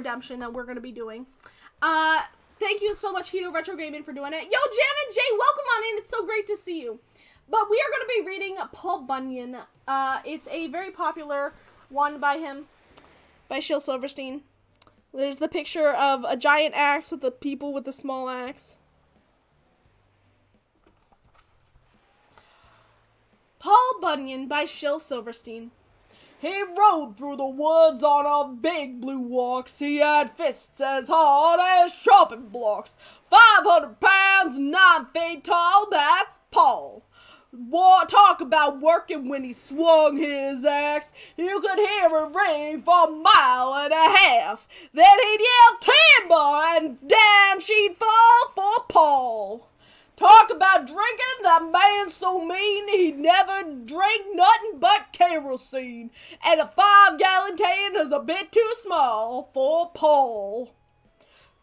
redemption that we're going to be doing. Thank you so much, Hito Retro Gaming, for doing it. Yo, Jam and Jay, welcome on in. It's so great to see you. But we are going to be reading Paul Bunyan. It's a very popular one by him, by Shel Silverstein. There's the picture of a giant axe with the people with the small axe. Paul Bunyan by Shel Silverstein. He rode through the woods on a big blue ox. He had fists as hard as chopping blocks. 500 pounds, 9 feet tall, that's Paul. Talk about working when he swung his axe. You could hear it ring for a mile and a half. Then he'd yell timber and down she'd fall for Paul. Talk about drinking, that man so mean he'd never drink nothing but kerosene. And a 5-gallon can is a bit too small for Paul.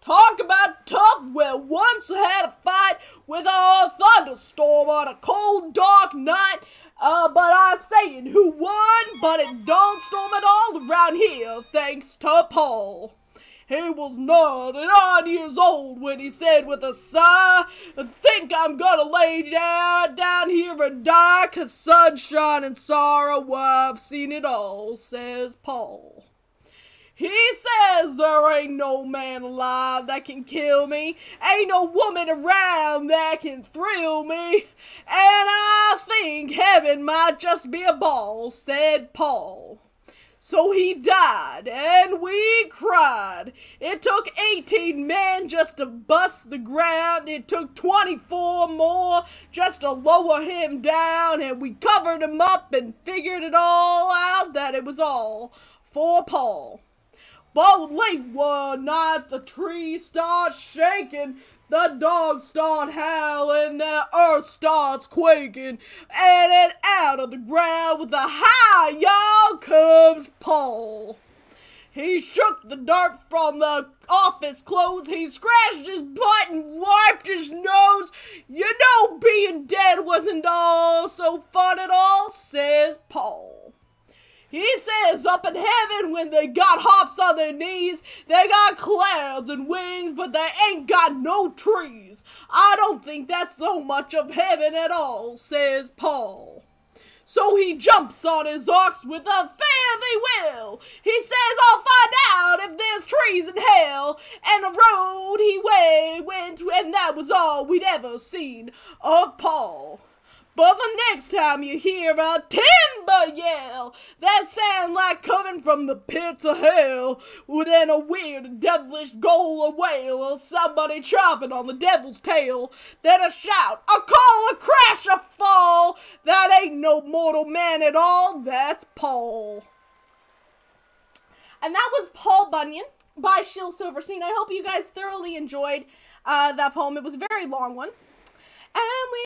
Talk about tough, well, once had a fight with a thunderstorm on a cold, dark night. But I'm saying who won, but it don't storm at all around here, thanks to Paul. He was 99 years old when he said with a sigh, I think I'm gonna lay down here and die, 'cause sunshine and sorrow, well, I've seen it all, says Paul. He says there ain't no man alive that can kill me, ain't no woman around that can thrill me, and I think heaven might just be a ball, said Paul. So he died, and we cried. It took 18 men just to bust the ground. It took 24 more just to lower him down, and we covered him up and figured it all out that it was all for Paul. But late one night, the trees start shaking, the dogs start howling, the earth starts quaking, and then out of the ground with a hi-yo comes Paul. He shook the dirt from the office clothes, he scratched his butt and wiped his nose. You know being dead wasn't all so fun at all, says Paul. He says up in heaven when they got hops on their knees, they got clouds and wings, but they ain't got no trees. I don't think that's so much of heaven at all, says Paul. So he jumps on his ox with a fare thee will. He says, I'll find out if there's trees in hell. And the road he went, and that was all we'd ever seen of Paul. But the next time you hear a timber yell, that sound like coming from the pits of hell, then a weird devilish goal, a wail, or somebody chopping on the devil's tail, then a shout, a call, a crash, a fall, that ain't no mortal man at all, that's Paul. And that was Paul Bunyan by Shel Silverstein. I hope you guys thoroughly enjoyed that poem. It was a very long one. And we